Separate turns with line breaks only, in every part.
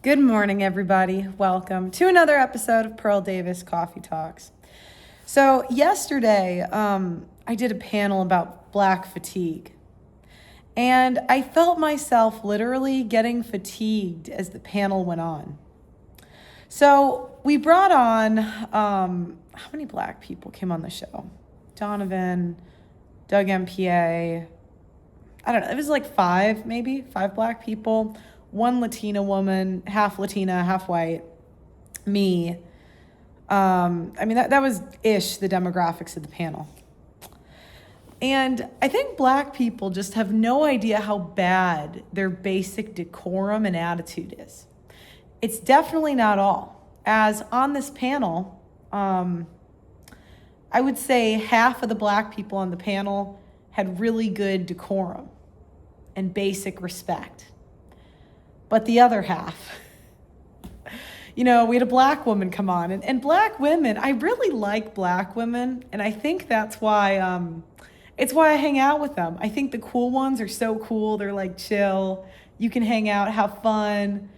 Good morning, everybody. Welcome to another episode of Pearl Davis Coffee Talks. So yesterday, I did a panel about Black fatigue. And I felt myself literally getting fatigued as the panel went on. So we brought on, how many Black people came on the show? Donovan, Doug MPA, I don't know, it was like five Black people. One Latina woman, half Latina, half white, me. That was the demographics of the panel. And I think Black people just have no idea how bad their basic decorum and attitude is. It's definitely not all. As on this panel, I would say half of the Black people on the panel had really good decorum and basic respect. But the other half, we had a Black woman come on. And Black women, I really like Black women. And I think that's why, it's why I hang out with them. I think the cool ones are so cool. They're like chill. You can hang out, have fun.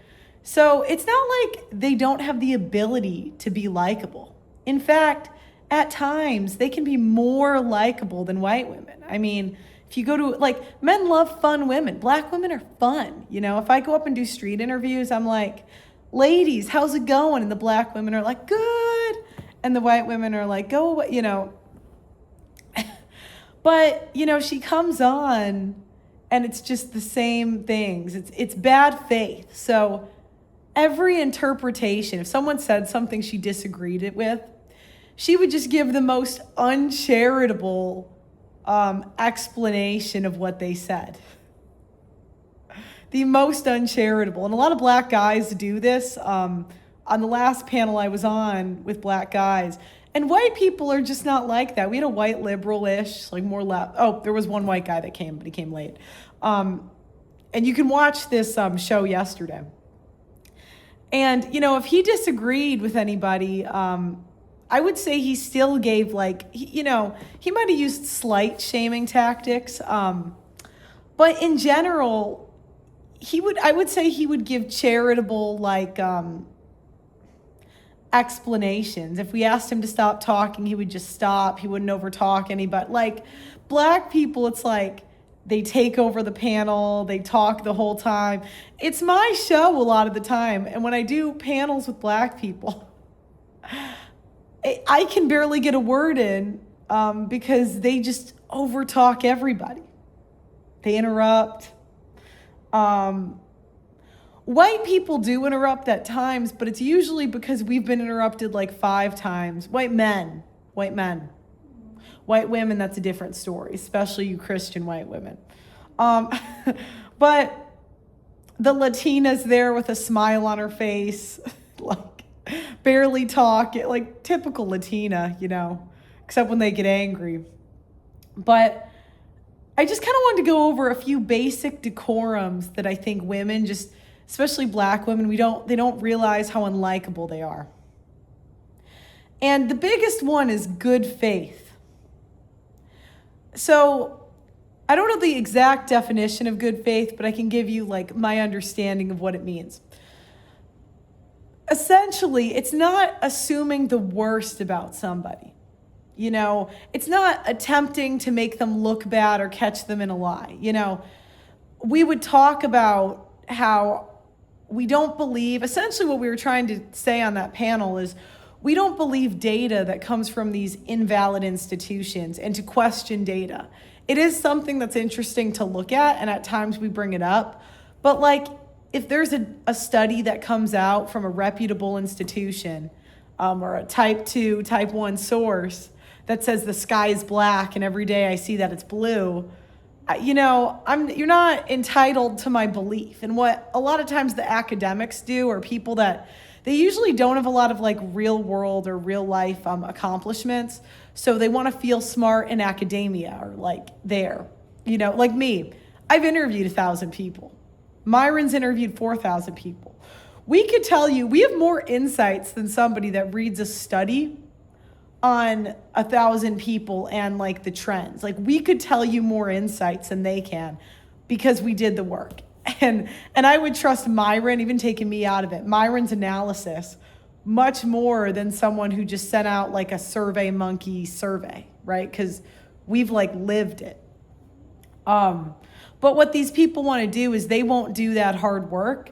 So it's not like they don't have the ability to be likable. In fact, at times, they can be more likable than white women. I mean, if you go to, men love fun women. Black women are fun. If I go up and do street interviews, I'm like, ladies, how's it going? And the Black women are like, good. And the white women are like, go away, But, she comes on and it's just the same things. It's bad faith. So every interpretation, if someone said something she disagreed with, she would just give the most uncharitable explanation of what they said. The most uncharitable. And a lot of Black guys do this. On the last panel I was on with Black guys, and white people are just not like that. We had a white liberal-ish, more left. Oh, there was one white guy that came, but he came late. And you can watch this show yesterday. And, if he disagreed with anybody, I would say he still gave he might have used slight shaming tactics. But in general, I would say he would give charitable, explanations. If we asked him to stop talking, he would just stop. He wouldn't overtalk anybody. Black people, it's they take over the panel, they talk the whole time. It's my show a lot of the time. And when I do panels with Black people, I can barely get a word in because they just overtalk everybody. They interrupt. White people do interrupt at times, but it's usually because we've been interrupted 5 times. White men. White women, that's a different story, especially you Christian white women. But the Latina's there with a smile on her face, barely talk, typical Latina, except when they get angry. But I just kind of wanted to go over a few basic decorums that I think women just, especially Black women, they don't realize how unlikable they are. And the biggest one is good faith. So I don't know the exact definition of good faith, but I can give you my understanding of what it means. Essentially, it's not assuming the worst about somebody. It's not attempting to make them look bad or catch them in a lie. We would talk about how we don't believe, essentially what we were trying to say on that panel is we don't believe data that comes from these invalid institutions and to question data. It is something that's interesting to look at, and at times we bring it up. But if there's a study that comes out from a reputable institution or a type 2, type 1 source that says the sky is black and every day I see that it's blue, you're not entitled to my belief. And what a lot of times the academics do, or people that they usually don't have a lot of real world or real life accomplishments. So they want to feel smart in academia or there, like me. I've interviewed 1,000 people. Myron's interviewed 4,000 people. We could tell you, we have more insights than somebody that reads a study on 1,000 people and the trends. We could tell you more insights than they can because we did the work. And I would trust Myron, even taking me out of it, Myron's analysis much more than someone who just sent out like a Survey Monkey survey, right? Because we've like lived it. But what these people want to do is they won't do that hard work,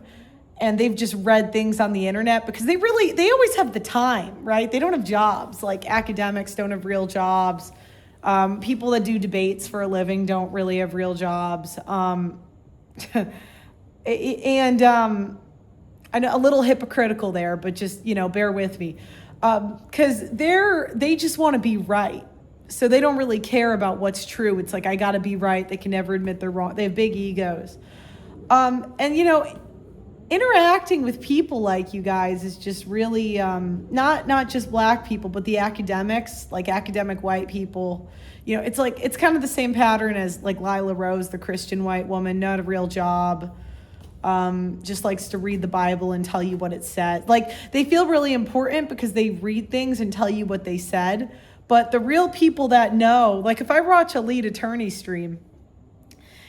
and they've just read things on the internet because they always have the time, right? They don't have jobs. Like academics don't have real jobs. People that do debates for a living don't really have real jobs. And I know a little hypocritical there, but just, bear with me. Because they just want to be right. So they don't really care about what's true. It's like, I got to be right. They can never admit they're wrong. They have big egos. Interacting with people like you guys is just really not just black people, but the academics, like academic white people. It's kind of the same pattern as like Lila Rose, the Christian white woman, not a real job, just likes to read the Bible and tell you what it said. Like they feel really important because they read things and tell you what they said. But the real people that know, like if I watch a lead attorney stream,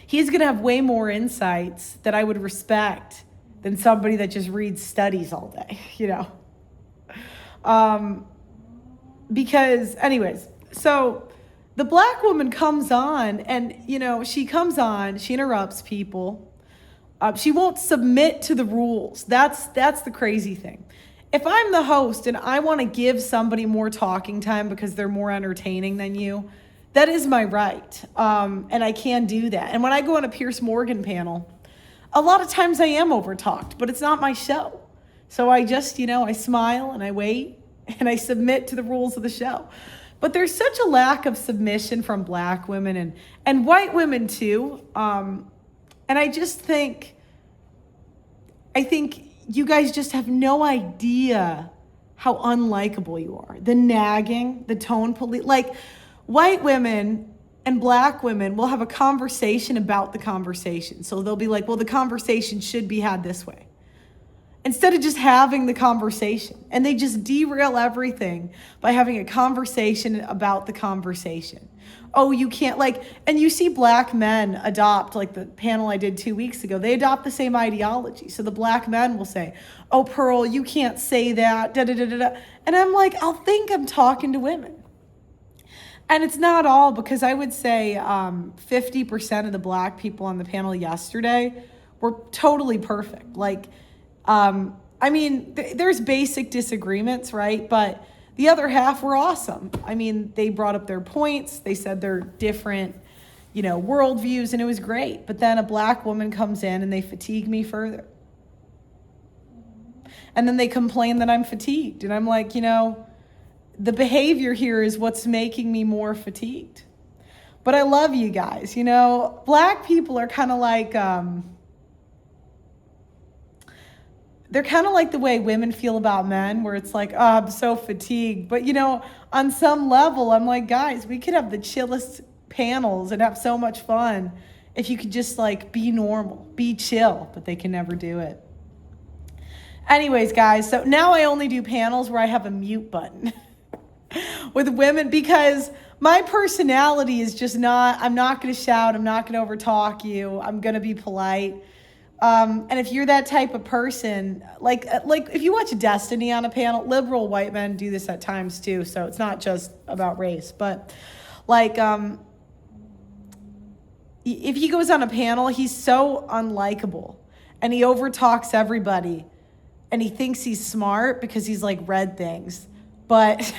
he's going to have way more insights that I would respect than somebody that just reads studies all day, Because anyways, so the black woman comes on and, she interrupts people. She won't submit to the rules. That's the crazy thing. If I'm the host and I want to give somebody more talking time because they're more entertaining than you, that is my right. And I can do that. And when I go on a Pierce Morgan panel, a lot of times I am overtalked, but it's not my show. So I just, I smile and I wait and I submit to the rules of the show. But there's such a lack of submission from black women and white women too. And I think you guys just have no idea how unlikable you are. The nagging, the tone police, like white women and black women will have a conversation about the conversation. So they'll be like, well, the conversation should be had this way. Instead of just having the conversation. And they just derail everything by having a conversation about the conversation. Oh, you can't and you see black men adopt, like the panel I did 2 weeks ago, they adopt the same ideology. So the black men will say, oh, Pearl, you can't say that, da da da da da. And I'm like, I'll think I'm talking to women. And it's not all, because I would say 50% of the black people on the panel yesterday were totally perfect. There's basic disagreements, right? But the other half were awesome. They brought up their points. They said their different, worldviews, and it was great. But then a black woman comes in and they fatigue me further. And then they complain that I'm fatigued. And I'm like, the behavior here is what's making me more fatigued. But I love you guys. Black people are kind of like, they're kind of like the way women feel about men, where it's like, oh, I'm so fatigued. But, on some level, I'm like, guys, we could have the chillest panels and have so much fun if you could just be normal, be chill, but they can never do it. Anyways, guys, so now I only do panels where I have a mute button with women, because my personality is just I'm not going to shout. I'm not going to overtalk you. I'm going to be polite. And if you're that type of person, like if you watch Destiny on a panel, liberal white men do this at times too. So it's not just about race, but if he goes on a panel, he's so unlikable and he overtalks everybody and he thinks he's smart because he's read things. But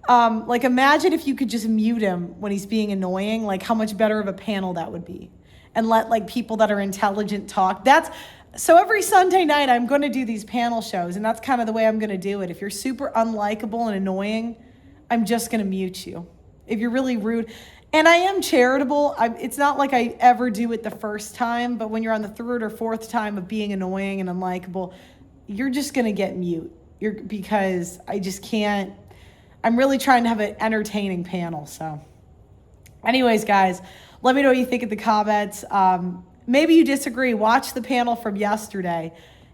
imagine if you could just mute him when he's being annoying, how much better of a panel that would be. And let people that are intelligent talk. So every Sunday night I'm going to do these panel shows, and that's kind of the way I'm going to do it. If you're super unlikable and annoying, I'm just going to mute you. If you're really rude, and I am charitable, it's not like I ever do it the first time, but when you're on the third or fourth time of being annoying and unlikable, you're just going to get mute. Because I just can't. I'm really trying to have an entertaining panel. So anyways, guys, let me know what you think in the comments. Maybe you disagree. Watch the panel from yesterday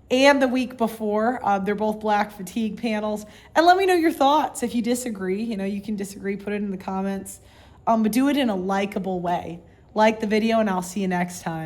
and the week before. They're both black fatigue panels. And let me know your thoughts. If you disagree, you can disagree, put it in the comments. But do it in a likable way. Like the video, and I'll see you next time.